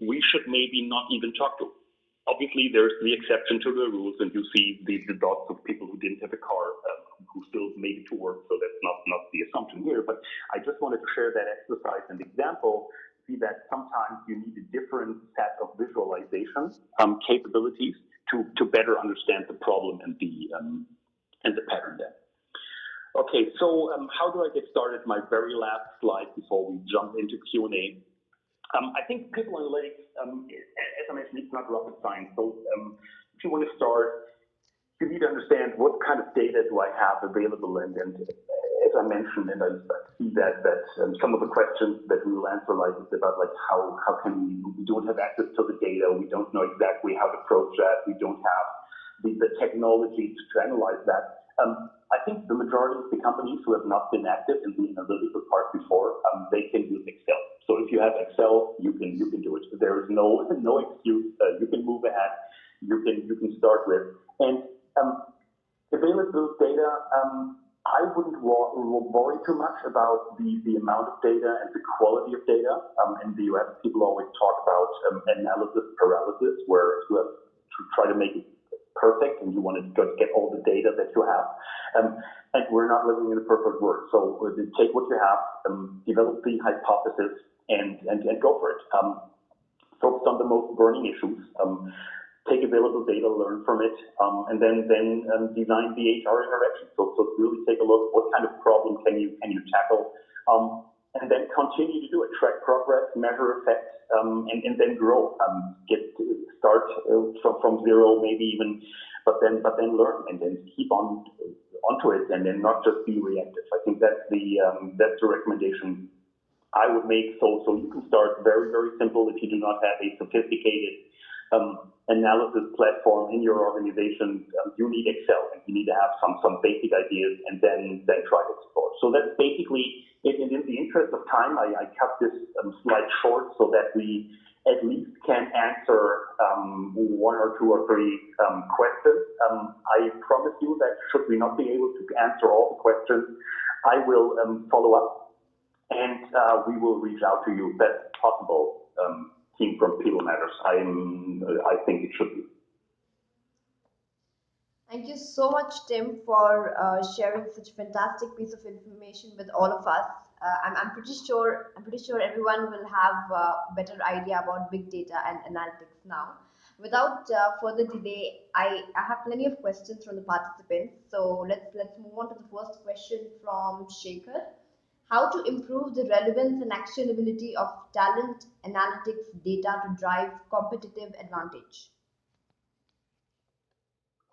we should maybe not even talk to. Obviously, there's the exception to the rules, and you see the dots of people who didn't have a car who still made it to work. So that's not the assumption here. But I just wanted to share that exercise and example. See that sometimes you need a different set of visualization capabilities to better understand the problem and the pattern there. Okay, so how do I get started? My very last slide before we jump into Q&A. I think people analytics, as I mentioned, it's not rocket science. So if you want to start, you need to understand what kind of data do I have available, and as I mentioned, and I see that some of the questions that we will answer like is about like how can we don't have access to the data, we don't know exactly how to approach that, we don't have the technology to analyze that. I think the majority of the companies who have not been active in the analytical part before, they can use Excel. So if you have Excel, you can do it. There is no excuse. You can move ahead. You can start with. And available data, I wouldn't worry too much about the amount of data and the quality of data. In the US, people always talk about analysis paralysis, where you have to try to make it perfect and you want to get all the data that you have. And we're not living in a perfect world. So take what you have, develop the hypothesis, and go for it. Focus on the most burning issues. Take available data, learn from it, and then design the HR interaction. So really take a look, what kind of problem can you tackle, and then continue to do it. Track progress, measure effects, and then grow. Start from zero, maybe even, but then learn and then keep onto it, and then not just be reactive. I think that's the recommendation I would make. So you can start very, very simple. If you do not have a sophisticated analysis platform in your organization, you need Excel, and you need to have some basic ideas, and then try to explore. So that's basically it. And in the interest of time, I cut this slide short so that we at least can answer one or two or three questions. I promise you that should we not be able to answer all the questions, I will follow up, and we will reach out to you best possible. Team from People Matters. I think it should be. Thank you so much, Tim, for sharing such a fantastic piece of information with all of us. I'm pretty sure everyone will have a better idea about big data and analytics now. Without further delay, I have plenty of questions from the participants. So let's move on to the first question from Shekhar. How to improve the relevance and actionability of talent analytics data to drive competitive advantage?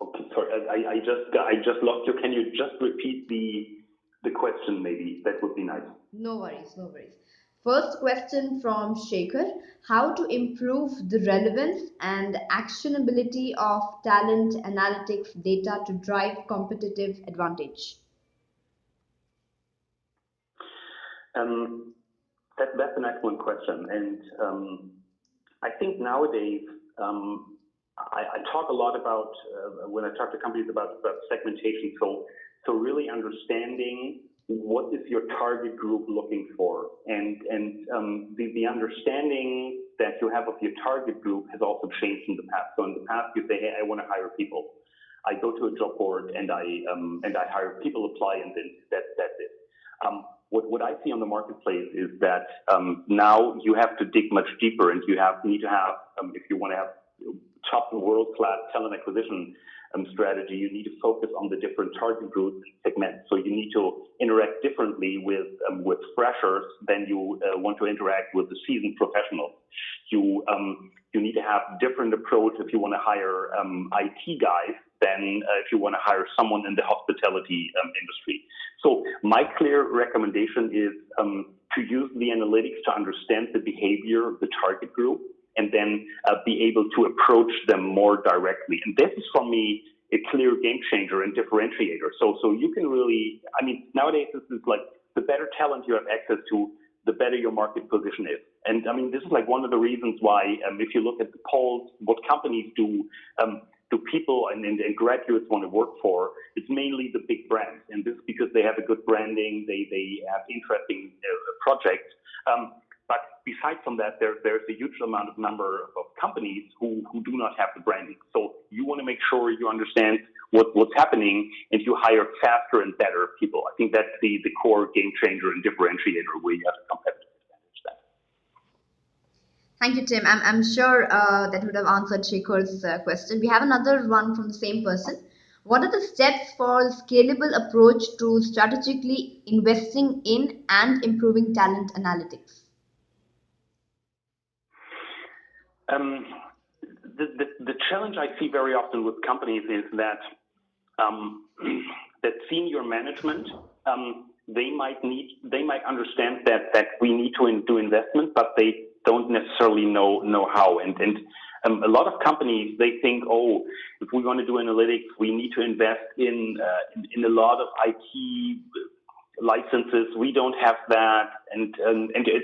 Okay, sorry, I just lost you. Can you just repeat the question, maybe? That would be nice. No worries, no worries. First question from Shekhar. How to improve the relevance and actionability of talent analytics data to drive competitive advantage? That's an excellent question, and I think nowadays I talk a lot about when I talk to companies about segmentation. So really understanding what is your target group looking for, and the understanding that you have of your target group has also changed in the past. So in the past, you say, hey, I want to hire people. I go to a job board and I hire people, apply, and then that's it. What I see on the marketplace is that now you have to dig much deeper, and you need to have, if you want to have top world-class talent acquisition strategy, you need to focus on the different target groups and segments. So you need to interact differently with freshers than you want to interact with the seasoned professionals. You need to have different approach if you want to hire IT guys than if you want to hire someone in the hospitality industry. So my clear recommendation is to use the analytics to understand the behavior of the target group, and then be able to approach them more directly. And this is, for me, a clear game changer and differentiator. So you can really, I mean, nowadays this is like the better talent you have access to, the better your market position is. And I mean, this is like one of the reasons why, if you look at the polls, what companies do people and graduates want to work for, it's mainly the big brands. And this is because they have a good branding, they have interesting projects. But besides from that, there's a huge number of companies who do not have the branding. So you want to make sure you understand what's happening, and you hire faster and better people. I think that's the core game changer and differentiator where you have a competitive advantage there. Thank you, Tim. I'm sure that would have answered Shekhar's question. We have another one from the same person. What are the steps for a scalable approach to strategically investing in and improving talent analytics? Um, the challenge I see very often with companies is that um, that senior management they might understand that we need to do investment, but they don't necessarily know how. And a lot of companies, they think, oh, if we want to do analytics, we need to invest in a lot of IT licenses. We don't have that, and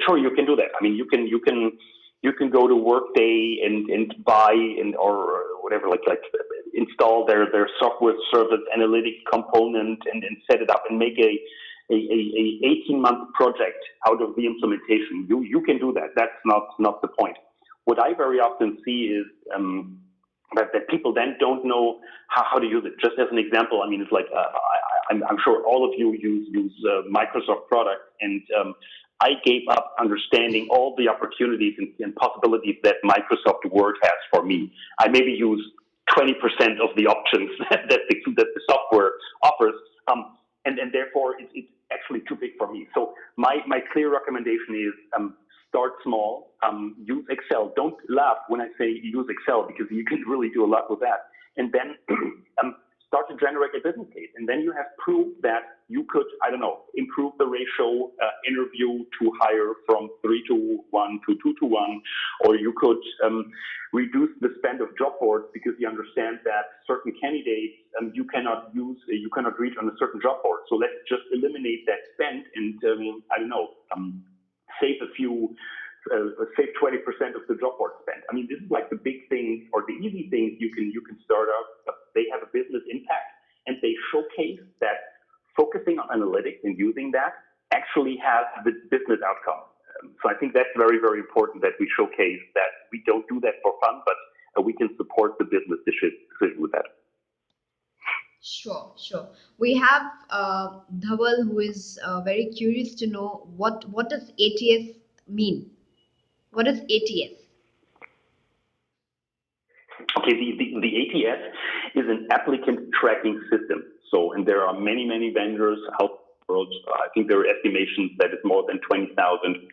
sure, you can do that. I mean, you can go to Workday and buy or whatever, like install their software service analytics component and set it up and make a 18-month project out of the implementation. You can do that. That's not the point. What I very often see is that people then don't know how to use it. Just as an example, I mean, it's like I'm sure all of you use Microsoft products, and I gave up understanding all the opportunities and possibilities that Microsoft Word has for me. I maybe use 20% of the options that the software offers, and therefore it's actually too big for me. So my clear recommendation is start small, use Excel. Don't laugh when I say use Excel, because you can really do a lot with that. And then start to generate a business case. And then you have proof that you could, I don't know, improve the ratio interview to hire from 3 to 1 to 2 to 1, or you could reduce the spend of job boards because you understand that certain candidates you cannot reach on a certain job board. So let's just eliminate that spend and I don't know, save 20% of the job board spend. I mean, this is like the big things or the easy things you can start up. But they have a business impact, and they showcase that focusing on analytics and using that actually has the business outcome. So I think that's very, very important that we showcase that we don't do that for fun, but we can support the business decision with that. Sure, sure. We have Dhawal, who is very curious to know what does ATS mean? What is ATS? Okay, the ATS is an applicant tracking system. So, and there are many vendors out there. I think there are estimations that it's more than 20,000.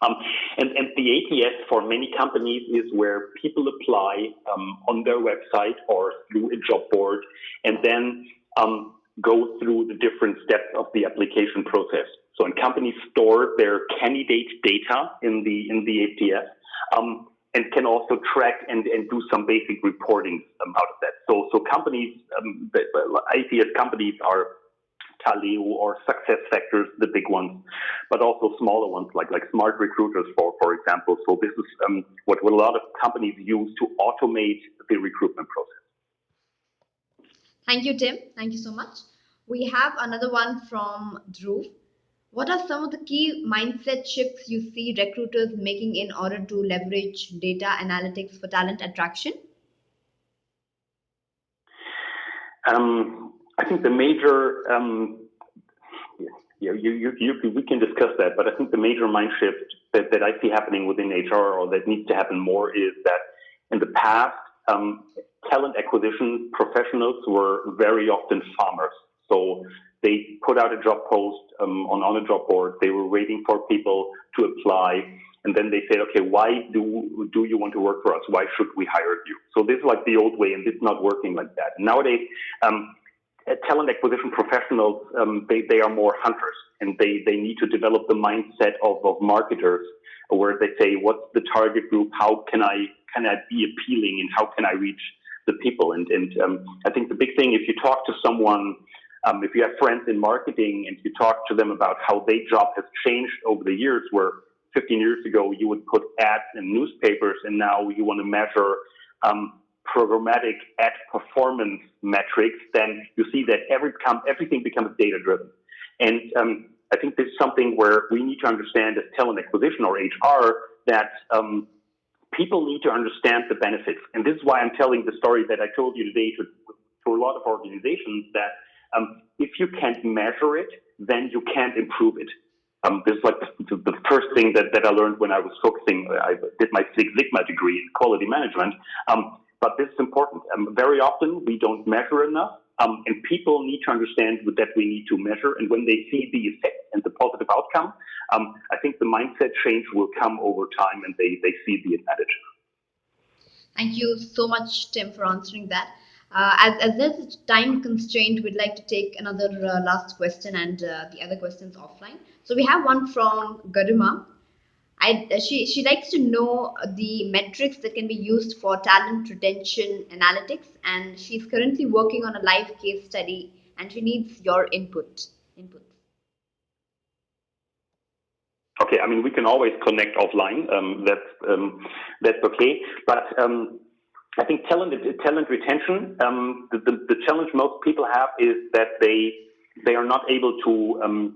And the ATS for many companies is where people apply on their website or through a job board, and then go through the different steps of the application process. So, and companies store their candidate data in the ATS. And can also track and do some basic reporting out of that. So companies, ITS companies are Taleo or SuccessFactors, the big ones, but also smaller ones like Smart Recruiters, for example. So this is what a lot of companies use to automate the recruitment process. Thank you, Tim. Thank you so much. We have another one from Dhruv. What are some of the key mindset shifts you see recruiters making in order to leverage data analytics for talent attraction? I think the major, we can discuss that, but I think the major mind shift that I see happening within HR, or that needs to happen more, is that in the past, talent acquisition professionals were very often farmers. So they put out a job post on a job board. They were waiting for people to apply, and then they said, "Okay, why do you want to work for us? Why should we hire you?" So this is like the old way, and it's not working like that. Nowadays, talent acquisition professionals they are more hunters, and they need to develop the mindset of marketers, where they say, "What's the target group? How can I be appealing, and how can I reach the people?" And I think the big thing, if you talk to someone. If you have friends in marketing and you talk to them about how their job has changed over the years, where 15 years ago you would put ads in newspapers and now you want to measure programmatic ad performance metrics, then you see that everything becomes data driven. And I think this is something where we need to understand as talent acquisition or HR that people need to understand the benefits. And this is why I'm telling the story that I told you today to a lot of organizations, that if you can't measure it, then you can't improve it. This is like the first thing that I learned when I was focusing. I did my Six Sigma degree in quality management, but this is important. Very often we don't measure enough, and people need to understand that we need to measure. And when they see the effect and the positive outcome, I think the mindset change will come over time, and they see the advantage. Thank you so much, Tim, for answering that. As there's a time constraint, we'd like to take another last question and the other questions offline. So we have one from Garima. She likes to know the metrics that can be used for talent retention analytics, and she's currently working on a live case study, and she needs your input. Okay, I mean, we can always connect offline. That's okay. But I think talent retention. The challenge most people have is that they are not able to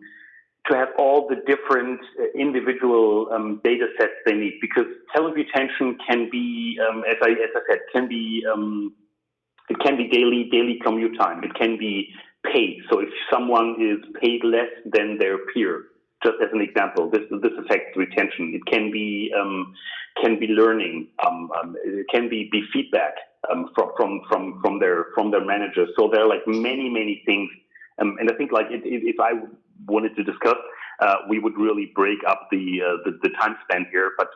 have all the different individual data sets they need, because talent retention can be, as I said, it can be daily commute time. It can be paid. So if someone is paid less than their peer, just as an example, this affects retention. It can be learning. It can be feedback from their managers. So there are like many things. And I think like if I wanted to discuss, we would really break up the time span here. But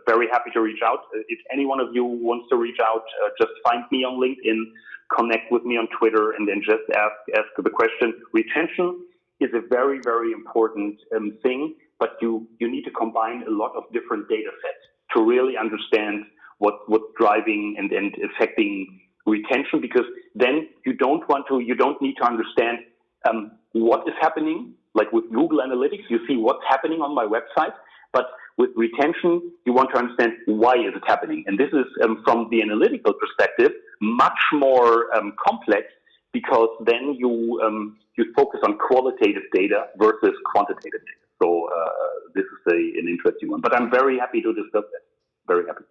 very happy to reach out. If any one of you wants to reach out, just find me on LinkedIn, connect with me on Twitter, and then just ask the question. Retention is a very important thing, but you need to combine a lot of different data sets to really understand what's driving and affecting retention, because then you don't need to understand what is happening. Like with Google Analytics, you see what's happening on my website, but with retention, you want to understand why is it happening. And this is, from the analytical perspective, much more complex, because then you focus on qualitative data versus quantitative data. So this is an interesting one. But I'm very happy to discuss that. Very happy.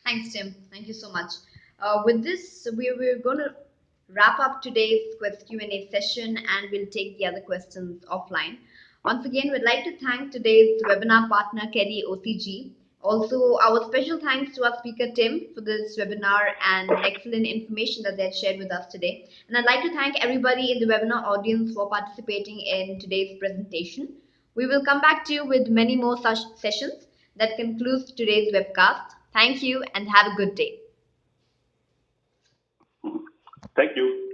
Thanks, Tim. Thank you so much. With this, we're going to wrap up today's Q&A session, and we'll take the other questions offline. Once again, we'd like to thank today's webinar partner, Kelly OCG. Also, our special thanks to our speaker, Tim, for this webinar and excellent information that they had shared with us today. And I'd like to thank everybody in the webinar audience for participating in today's presentation. We will come back to you with many more such sessions. That concludes today's webcast. Thank you and have a good day. Thank you.